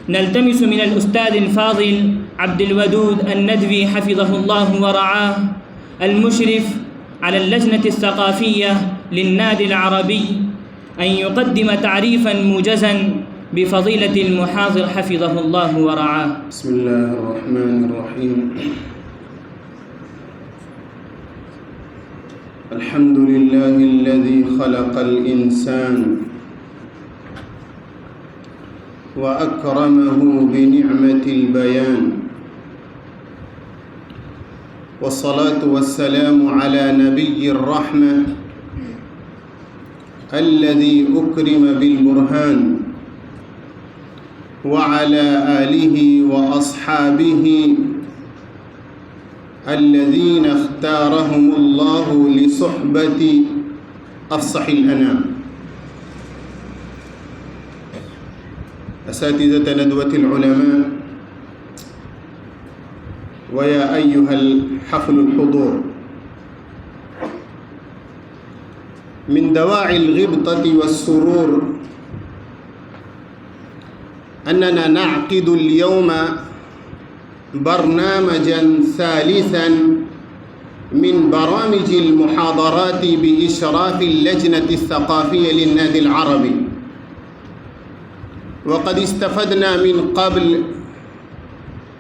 نلتمس من الأستاذ الفاضل عبد الودود الندوي حفظه الله ورعاه المشرف على اللجنة الثقافية للنادي العربي أن يقدم تعريفاً موجزاً بفضيلة المحاضر حفظه الله ورعاه. بسم الله الرحمن الرحيم. الحمد لله الذي خلق الإنسان وأكرمه بنعمة البيان، والصلاة والسلام على نبي الرحمة الذي أكرم بالبرهان، وعلى آله وأصحابه الذين اختارهم الله لصحبة أفصح الأنام. أساتذة ندوة العلماء، ويا أيها الحفل الحضور، من دواعي الغبطة والسرور أننا نعقد اليوم برنامجاً ثالثاً من برامج المحاضرات بإشراف اللجنة الثقافية للنادي العربي، وقد استفدنا من قبل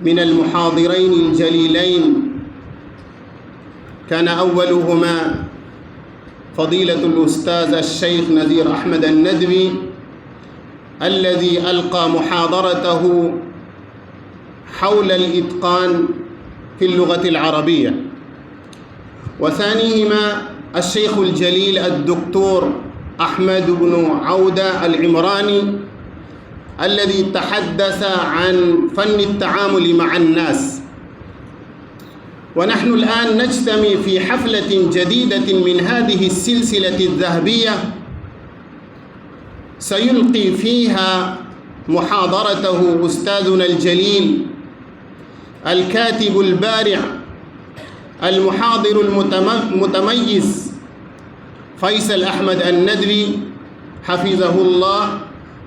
من المحاضرين الجليلين. كان أولهما فضيلة الأستاذ الشيخ نذير أحمد الندوي الذي ألقى محاضرته حول الإتقان في اللغة العربية، وثانيهما الشيخ الجليل الدكتور أحمد بن عودة العمراني الذي تحدث عن فن التعامل مع الناس. ونحن الآن نجتمع في حفلة جديدة من هذه السلسلة الذهبية سيلقي فيها محاضرته أستاذنا الجليل الكاتب البارع المحاضر المتميز فيصل أحمد الندوي حفظه الله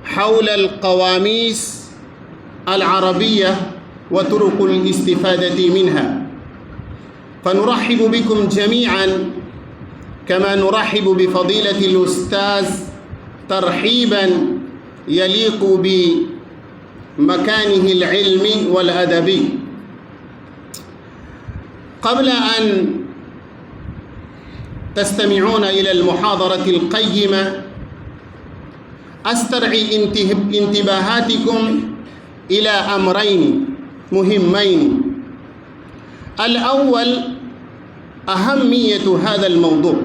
حول القواميس العربية وطرق الاستفادة منها. فنرحب بكم جميعاً كما نرحب بفضيلة الأستاذ ترحيباً يليق بمكانه العلمي والأدبي. قبل أن تستمعون إلى المحاضرة القيمة، أسترعي انتباهاتكم إلى أمرين مهمين. الأول أهمية هذا الموضوع.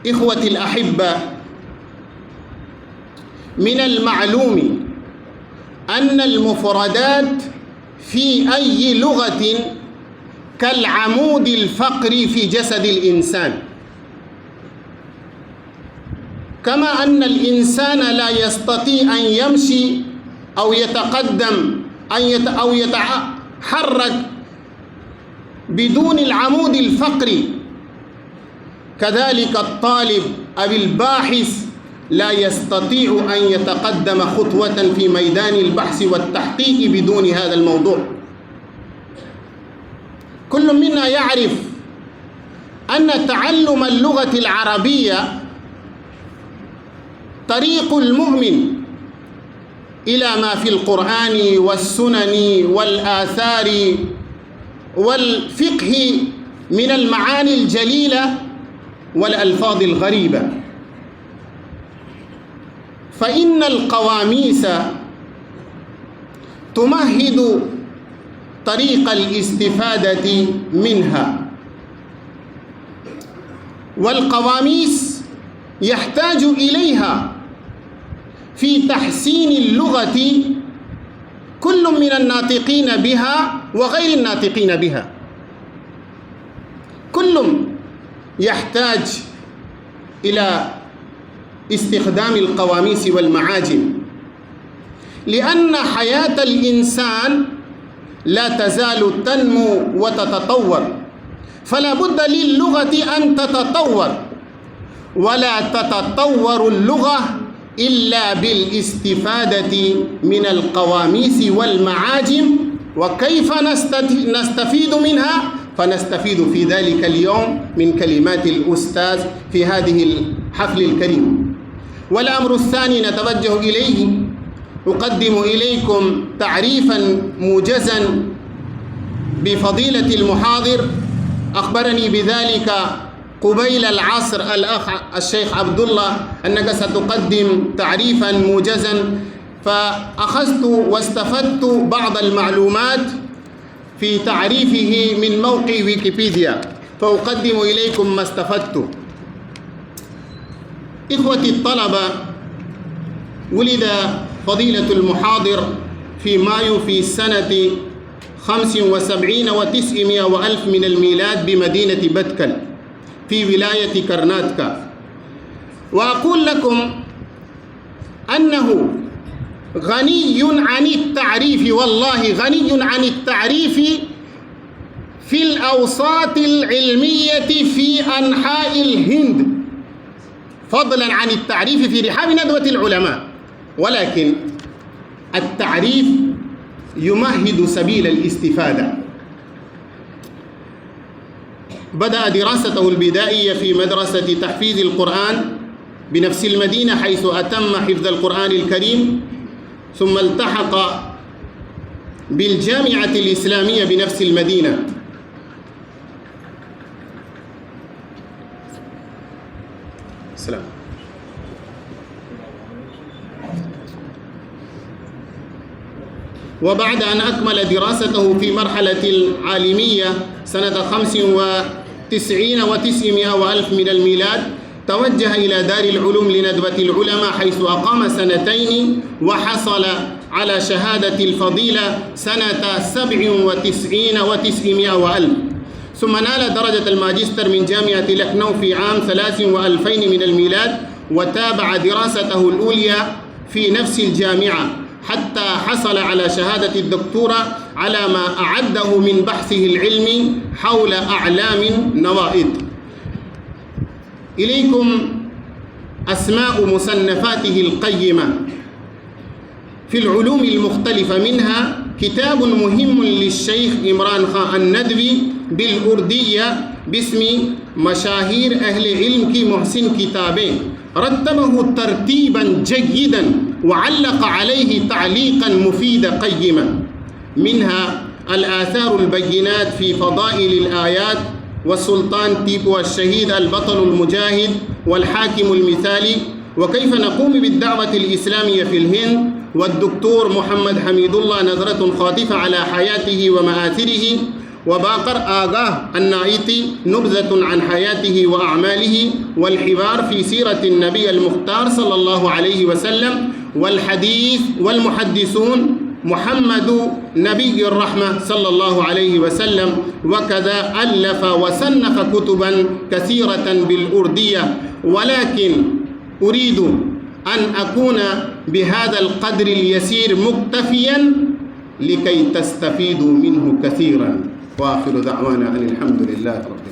إخوتي الأحبة، من المعلوم أن المفردات في أي لغة كالعمود الفقري في جسد الإنسان، كما أن الإنسان لا يستطيع أن يمشي أو يتقدم أو يتحرك بدون العمود الفقري، كذلك الطالب أو الباحث لا يستطيع أن يتقدم خطوة في ميدان البحث والتحقيق بدون هذا الموضوع. كل منا يعرف أن تعلم اللغة العربية طريق المؤمن إلى ما في القرآن والسنن والآثار والفقه من المعاني الجليلة والألفاظ الغريبة. فإن القواميس تمهد طريق الاستفادة منها، والقواميس يحتاج إليها في تحسين اللغة كل من الناطقين بها وغير الناطقين بها. كل يحتاج إلى استخدام القواميس والمعاجم، لأن حياة الإنسان لا تزال تنمو وتتطور، فلا بد للغة أن تتطور، ولا تتطور اللغة إلا بالاستفادة من القواميس والمعاجم. وكيف نستفيد منها؟ فنستفيد في ذلك اليوم من كلمات الأستاذ في هذه الحفل الكريم. والأمر الثاني نتوجه إليه، أقدم إليكم تعريفا موجزا بفضيلة المحاضر. أخبرني بذلك قبيل العصر الأخ الشيخ عبد الله أنك ستقدم تعريفا موجزا، فأخذت واستفدت بعض المعلومات في تعريفه من موقع ويكيبيديا، فأقدم إليكم ما استفدت. إخوتي الطلبة، ولد فضيلة المحاضر في مايو في سنة 75 و900 وألف من الميلاد بمدينة بتكل في ولاية كرناتكا. وأقول لكم أنه غني عن التعريف، والله غني عن التعريف في الأوساط العلمية في أنحاء الهند، فضلا عن التعريف في رحاب ندوة العلماء. ولكن التعريف يمهد سبيل الاستفادة. بدأ دراسته البدائية في مدرسة تحفيظ القرآن بنفس المدينة، حيث أتم حفظ القرآن الكريم، ثم التحق بالجامعة الإسلامية بنفس المدينة. السلام. وبعد أن أكمل دراسته في مرحلة العالمية سنة 95 و900 وألف من الميلاد، توجه إلى دار العلوم لندوة العلماء، حيث أقام سنتين وحصل على شهادة الفضيلة سنة 97 و900 وألف، ثم نال درجة الماجستير من جامعة لخنو في عام 2000 من الميلاد، وتابع دراسته الأولى في نفس الجامعة حتى حصل على شهادة الدكتوراه على ما أعده من بحثه العلمي حول أعلام نوائد. إليكم أسماء مصنفاته القيمة في العلوم المختلفة، منها كتاب مهم للشيخ إمران خان الندوي بالأردية باسم مشاهير أهل علم كي محسن كتابين، رتبه ترتيبا جيدا وعلق عليه تعليقا مفيدا قيما، منها الآثار البينات في فضائل الآيات، والسلطان تيبو الشهيد البطل المجاهد والحاكم المثالي، وكيف نقوم بالدعوة الإسلامية في الهند، والدكتور محمد حميد الله نظرة خاطفة على حياته ومآثره، وباقر آغاه النائتي نبذة عن حياته وأعماله، والحوار في سيرة النبي المختار صلى الله عليه وسلم، والحديث والمحدثون محمد نبي الرحمة صلى الله عليه وسلم، وكذا ألف وصنف كتبا كثيرة بالأردية. ولكن أريد أن أكون بهذا القدر اليسير مكتفيا لكي تستفيدوا منه كثيرا. وآخر دعوانا أن الحمد لله رب العالمين.